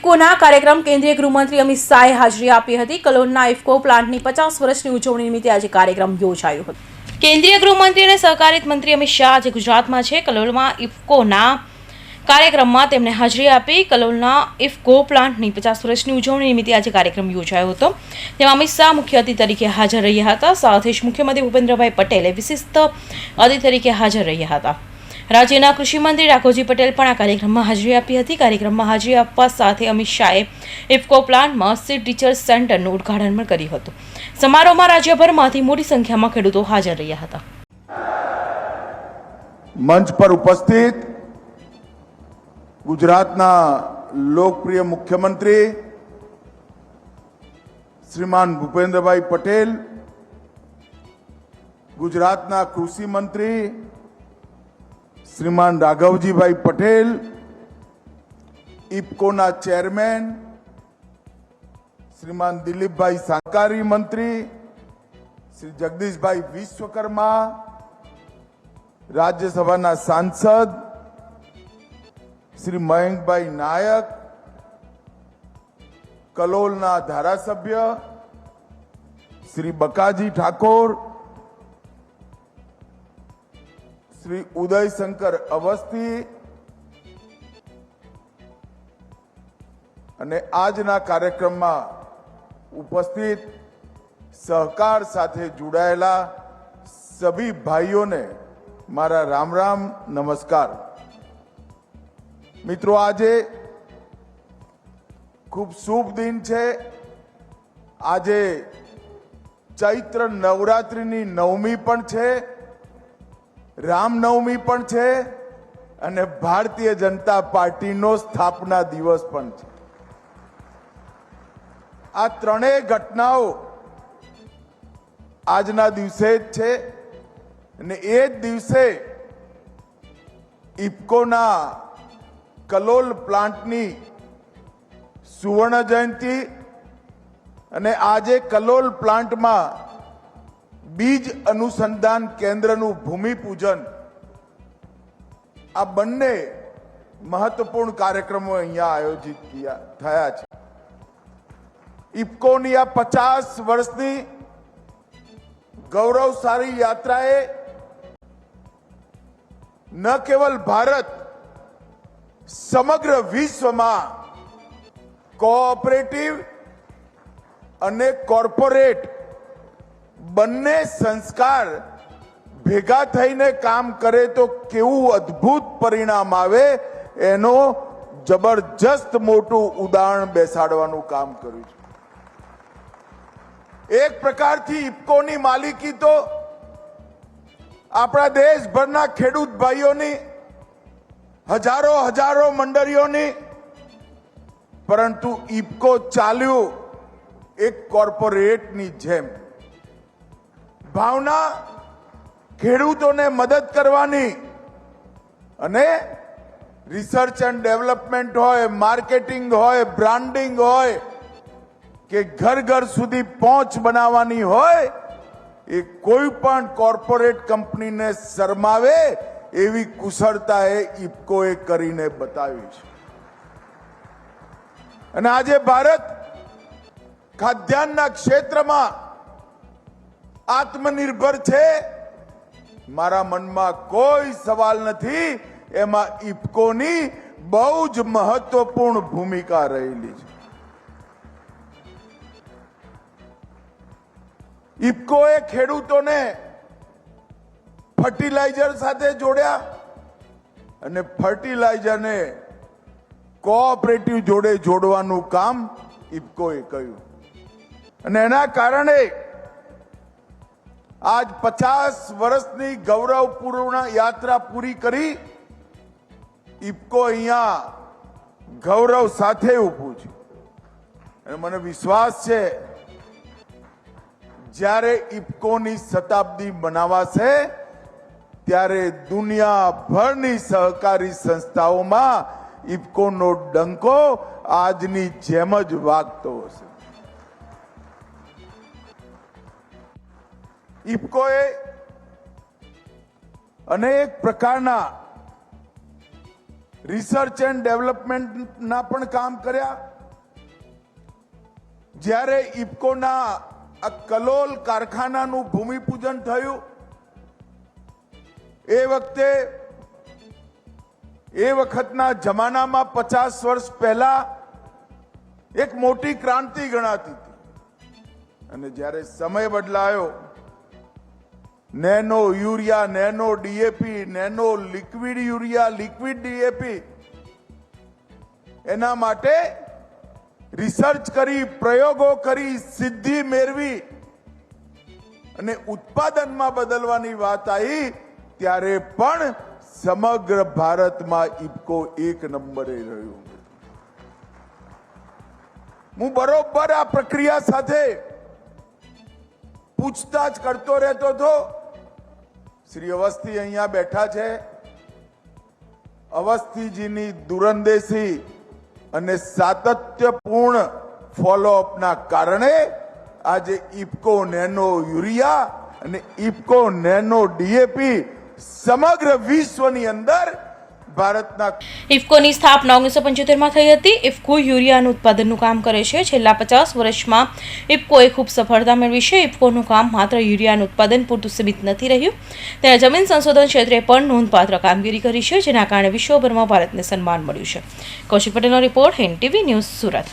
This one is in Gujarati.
ઇફકોના કાર્યક્રમ કેન્દ્રીય ગૃહમંત્રી અમિત શાહે હાજરી આપી હતી। કલોલના ઇફકો પ્લાન્ટની 50 વર્ષની ઉજવણી નિમિત્તે આજે કાર્યક્રમ યોજાયો હતો। કેન્દ્રીય ગૃહમંત્રી અને સહકારિતા મંત્રી અમિત શાહ આજે ગુજરાતમાં છે। કલોલમાં ઇફકોના કાર્યક્રમમાં તેમણે હાજરી આપી। કલોલના ઇફકો પ્લાન્ટની 50 વર્ષની ઉજવણી નિમિત્તે આજે કાર્યક્રમ યોજાયો હતો। તેમાં અમિત શાહ મુખ્ય અતિથિ તરીકે હાજર રહ્યા હતા। સાથે જ મુખ્યમંત્રી ભૂપેન્દ્રભાઈ પટેલે વિશિષ્ટ અતિથિ તરીકે હાજર રહ્યા હતા। રાજ્યના કૃષિ મંત્રી રાઘવજી પટેલ પણ આ કાર્યક્રમમાં હાજરી આપી હતી। કાર્યક્રમમાં હાજરી આપવા સાથે અમિત શાહે ઇફકો પ્લાન્ટમાં સીડ રિસર્ચ સેન્ટરનું ઉદ્ઘાટન પણ કર્યું હતું। સમારોહમાં રાજ્યભરમાંથી મોટી સંખ્યામાં ખેડૂતો હાજર રહ્યા હતા। મંચ પર ઉપસ્થિત ગુજરાતના લોકપ્રિય મુખ્યમંત્રી શ્રીમાન ભૂપેન્દ્રભાઈ પટેલ, ગુજરાતના કૃષિ મંત્રી શ્રીમાન રાઘવજીભાઈ પટેલ, ઇફકોના ચેરમેન શ્રીમાન દિલીપભાઈ સહકારી મંત્રી શ્રી જગદીશભાઈ વિશ્વકર્મા, રાજ્યસભાના સાંસદ શ્રી મયંકભાઈ નાયક, કલોલના ધારાસભ્ય શ્રી બકાજી ઠાકોર, શ્રી ઉદયશંકર અવસ્થી અને આજના કાર્યક્રમમાં ઉપસ્થિત સહકાર સાથે જોડાયેલા સભી ભાઈઓને મારા રામ રામ નમસ્કાર। મિત્રો, આજે ખૂબ શુભ દિન છે। આજે ચૈત્ર નવરાત્રિની નવમી પણ છે, રામનવમી પણ છે અને ભારતીય જનતા પાર્ટીનો સ્થાપના દિવસ પણ છે। આ ત્રણેય ઘટનાઓ આજના દિવસે જ છે અને એ જ દિવસે ઇફકોના કલોલ પ્લાન્ટની સુવર્ણ જયંતિ અને આજે કલોલ પ્લાન્ટમાં બીજ અનુસંધાન કેન્દ્રનું ભૂમિપૂજન, આ બંને મહત્વપૂર્ણ કાર્યક્રમો અહીંયા આયોજિત થયા છે। ઇફકોની આ 50 વર્ષની ગૌરવશાળી યાત્રાએ ન કેવલ ભારત, સમગ્ર વિશ્વમાં કોઓપરેટિવ અને કોર્પોરેટ બંને સંસ્કાર ભેગા થઈને કામ કરે તો કેવું અદ્ભુત પરિણામ આવે એનો જબરજસ્ત મોટું ઉદાહરણ બેસાડવાનું કામ કર્યું છે। એક પ્રકારથી ઇફકોની માલિકી તો આપણા દેશભરના ખેડૂત ભાઈઓની, હજારો મંડળીઓની, પરંતુ ઇફકો ચાલ્યું એક કોર્પોરેટની જેમ। ભાવના ખેડૂતોને મદદ કરવાની અને રિસર્ચ એન્ડ ડેવલપમેન્ટ હોય, માર્કેટિંગ હોય, બ્રાન્ડિંગ હોય કે ઘર સુધી પહોંચ બનાવવાની હોય, એ કોઈ પણ કોર્પોરેટ કંપનીને શરમાવે એવી કુશળતા એ ઇફકોએ કરીને બતાવી છે। અને આજે ભારત ખાદ્યાન્નના ક્ષેત્રમાં આત્મનિર્ભર છે, મારા મનમાં કોઈ સવાલ નથી। એમાં ઇફકોની બહુ જ મહત્વપૂર્ણ ભૂમિકા રહેલી છે। ઇફકોએ ખેડૂતોને ફર્ટિલાઇઝર સાથે જોડ્યા અને ફર્ટિલાઇઝરને કોઓપરેટિવ જોડે જોડવાનું કામ ઇફકોએ કર્યું અને એના કારણે આજ 50 વર્ષની ગૌરવપૂર્ણ યાત્રા પૂરી કરી ઇફકો અહીંયા ગૌરવ સાથે ઊભું છે। અને મને વિશ્વાસ છે જ્યારે ઇફકોની શતાબ્દી મનાવાશે ત્યારે દુનિયાભરની સહકારી સંસ્થાઓમાં ઇફકોનો ડંકો આજની જેમ જ વાગતો હશે। ઇફકોએ અનેક પ્રકારના રિસર્ચ એન્ડ ડેવલપમેન્ટના પણ કામ કર્યા। જ્યારે ઇફકોના આ કલોલ કારખાનાનું ભૂમિપૂજન થયું એ વખતના જમાનામાં 50 વર્ષ પહેલા એક મોટી ક્રાંતિ ગણાતી હતી અને જ્યારે સમય બદલાયો, nano urea, nano DAP, nano liquid urea, liquid DAP, એના માટે રિસર્ચ કરી, પ્રયોગો કરી, સિદ્ધિ મેળવી અને ઉત્પાદનમાં બદલવાની વાત આવી ત્યારે પણ સમગ્ર ભારતમાં ઇફકો 1 નંબરે રહ્યું. હું બરોબર આ પ્રક્રિયા સાથે પૂછતાછ કરતો રહેતો હતો. શ્રી અવસ્થી અહીંયા બેઠા છે. અવસ્થીજીની દૂરંદેશી અને સાતત્યપૂર્ણ ફોલોઅપના કારણે આજે ઇફકો નેનો યુરિયા અને ઇફકો નેનો ડીએપી સમગ્ર વિશ્વની અંદર ભારતના ઇફકોની સ્થાપના 1975માં થઈ હતી. ઇફકો યુરિયાનું ઉત્પાદનનું કામ કરે છે. છેલ્લા 50 વર્ષમાં ઇફકોએ ખૂબ સફળતા મેળવી છે. ઇફકોનું કામ માત્ર યુરિયાનું ઉત્પાદન પૂરતું સીમિત નથી રહ્યું, તેણે જમીન સંશોધન ક્ષેત્રે પણ નોંધપાત્ર કામગીરી કરી છે, જેના કારણે વિશ્વભરમાં ભારતને સન્માન મળ્યું છે. કૌશિક પટેલનો report, Hind TV news, Surat.